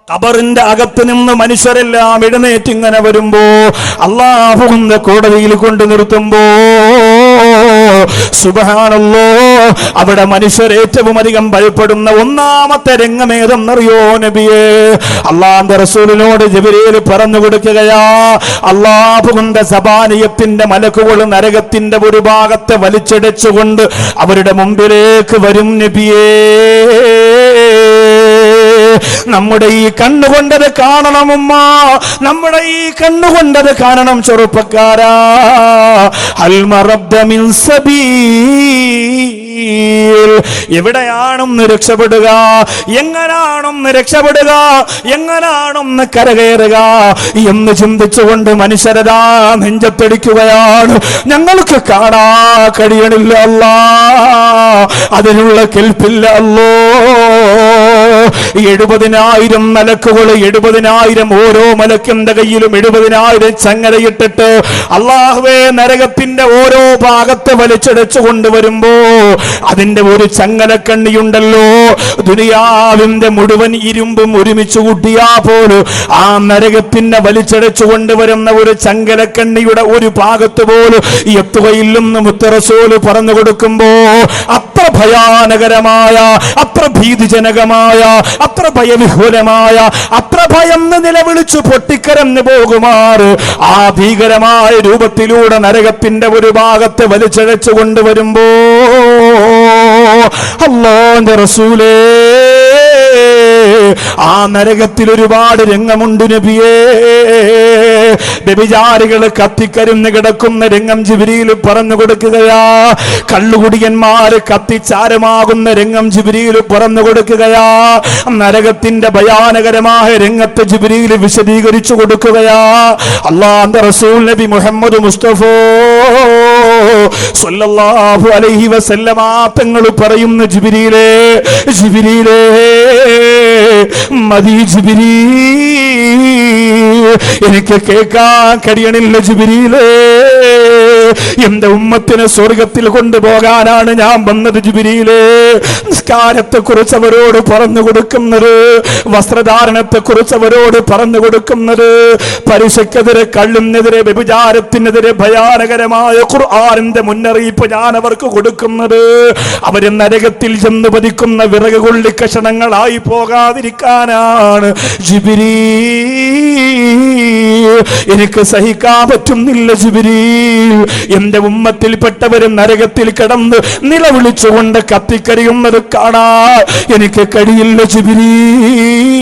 ഖബറിന്റെ അകത്ത് നിന്ന് മനുഷ്യരെല്ലാം എഴുന്നേറ്റ് ഇങ്ങനെ വരുമ്പോ അല്ലാഹുവിന്റെ കോടതിയിൽ കൊണ്ട് നിർത്തുമ്പോ സുബ്ഹാനല്ലാഹ്, അവിടെ മനുഷ്യർ ഏറ്റവും അധികം ഭയപ്പെടുന്ന ഒന്നാമത്തെ രംഗമേതെന്നറിയോ നബിയേ? അല്ലാഹുവിന്റെ റസൂലിനോട് ജിബ്രീൽ പറഞ്ഞു കൊടുക്കുകയാ, അല്ലാഹുവിന്റെ സബാനിയത്തിന്റെ മലക്കുകൾ നരകത്തിന്റെ ഒരു ഭാഗത്തെ വലിച്ചിടച്ചുകൊണ്ട് അവരുടെ മുമ്പിലേക്ക് വരും നബിയേ. നമ്മുടെ ഈ കണ്ണുകൊണ്ടത് കാണണം ഉമ്മ, നമ്മുടെ ഈ കണ്ണുകൊണ്ടത് കാണണം ചെറുപ്പക്കാരാ. അൽമറബ്ദമിൻ സബീൽ, എവിടെയാണെന്ന് രക്ഷപ്പെടുക, എങ്ങനാണെന്ന് രക്ഷപ്പെടുക, എങ്ങനാണെന്ന് കരകയറുക എന്ന് ചിന്തിച്ചുകൊണ്ട് മനുഷ്യരതാ നെഞ്ചത്തടിക്കുകയാണ്. ഞങ്ങൾക്ക് കാണാ കഴിയണില്ല അല്ലാ, അതിനുള്ള കെൽപ്പില്ല അല്ലോ. 70,000 മലക്കുകൾ, 70,000 ഓരോ മലക്കിന്റെ കയ്യിലും 70,000 ചങ്ങലയിട്ടിട്ട് അല്ലാഹുവേ നരകത്തിന്റെ ഓരോ ഭാഗത്ത് വലിച്ചടച്ചു കൊണ്ടുവരുമ്പോ അതിന്റെ ഒരു ചങ്ങലക്കണ്ണിയുണ്ടല്ലോ, ദുനിയാവിന്റെ മുഴുവൻ ഇരുമ്പും ഒരുമിച്ച് കൂട്ടിയാ പോലും ആ നരകത്തിന്റെ വലിച്ചടച്ചു കൊണ്ടുവരുന്ന ഒരു ചങ്ങലക്കണ്ണിയുടെ ഒരു ഭാഗത്ത് പോലും എത്തുകയില്ലെന്ന് മുത്ത് റസൂൽ പറഞ്ഞു കൊടുക്കുമ്പോ അത്ര ഭയാനകരമായ, അത്ര ഭീതിജനകമായ, അത്ര ഭയവിഹുലമായ, അത്ര ഭയന്ന് നിലവിളിച്ചു പൊട്ടിക്കരഞ്ഞു പോകുമാറ് ആ ഭീകരമായ രൂപത്തിലൂടെ നരകത്തിന്റെ ഒരു ഭാഗത്ത് വലിച്ചഴച്ചു കൊണ്ടുവരുമ്പോ അല്ലാഹുവിന്റെ റസൂലേ, ആ നരകത്തിൽ ഒരുപാട് രംഗമുണ്ട് നബിയേ. വ്യഭിചാരികൾ കത്തിക്കരിഞ്ഞ് കിടക്കുന്ന രംഗം ജിബ്രീൽ പറഞ്ഞു കൊടുക്കുകയാ. കള്ളുകുടിയന്മാര് കത്തിച്ചാരമാകുന്ന രംഗം ജിബ്രീൽ പറഞ്ഞു കൊടുക്കുകയാ. നരകത്തിന്റെ ഭയാനകരമായ രംഗത്തെ ജിബ്രീൽ വിശദീകരിച്ചു കൊടുക്കുകയാ. അല്ലാഹുവിന്റെ റസൂൽ നബി മുഹമ്മദ് മുസ്തഫ സ്വല്ലല്ലാഹു അലൈഹി വസല്ലമ തങ്ങൾ പറയുന്നു, ജിബ്രീലേ, ജിബ്രീലേ, മദീ ജിബ്രീൽ, എനിക്ക് കേൾക്കാൻ കഴിയണില്ല ജിബ്രീലേ. എന്റെ ഉമ്മത്തിനെ സ്വർഗത്തിൽ കൊണ്ടുപോകാനാണ് ഞാൻ വന്നത് ജിബ്രീലേ. നിസ്കാരത്തെ കുറിച്ച് അവരോട് പറഞ്ഞു കൊടുക്കുന്നത്, വസ്ത്രധാരണത്തെ കുറിച്ച് അവരോട് പറഞ്ഞു കൊടുക്കുന്നത്, പലിശക്കെതിരെ, കള്ളിനെതിരെ, വ്യഭിചാരത്തിനെതിരെ ഭയാനകരമായ ഖുർആനിന്റെ മുന്നറിയിപ്പ് ഞാൻ അവർക്ക് കൊടുക്കുന്നത് അവര് നരകത്തിൽ ചെന്ന് പതിക്കുന്ന വിറക് കൊള്ളി കഷണങ്ങളായി പോകാതിരിക്കാനാണ് ജിബ്രീൽ. എനിക്ക് സഹിക്കാൻ പറ്റുന്നില്ല ജിബ്രീൽ, എന്റെ ഉമ്മത്തിൽപ്പെട്ടവരും നരകത്തിൽ കിടന്ന് നിലവിളിച്ചുകൊണ്ട് കത്തിക്കരിയുന്നത് കാണാൻ എനിക്ക് കഴിയില്ല ജിബ്രീൽ.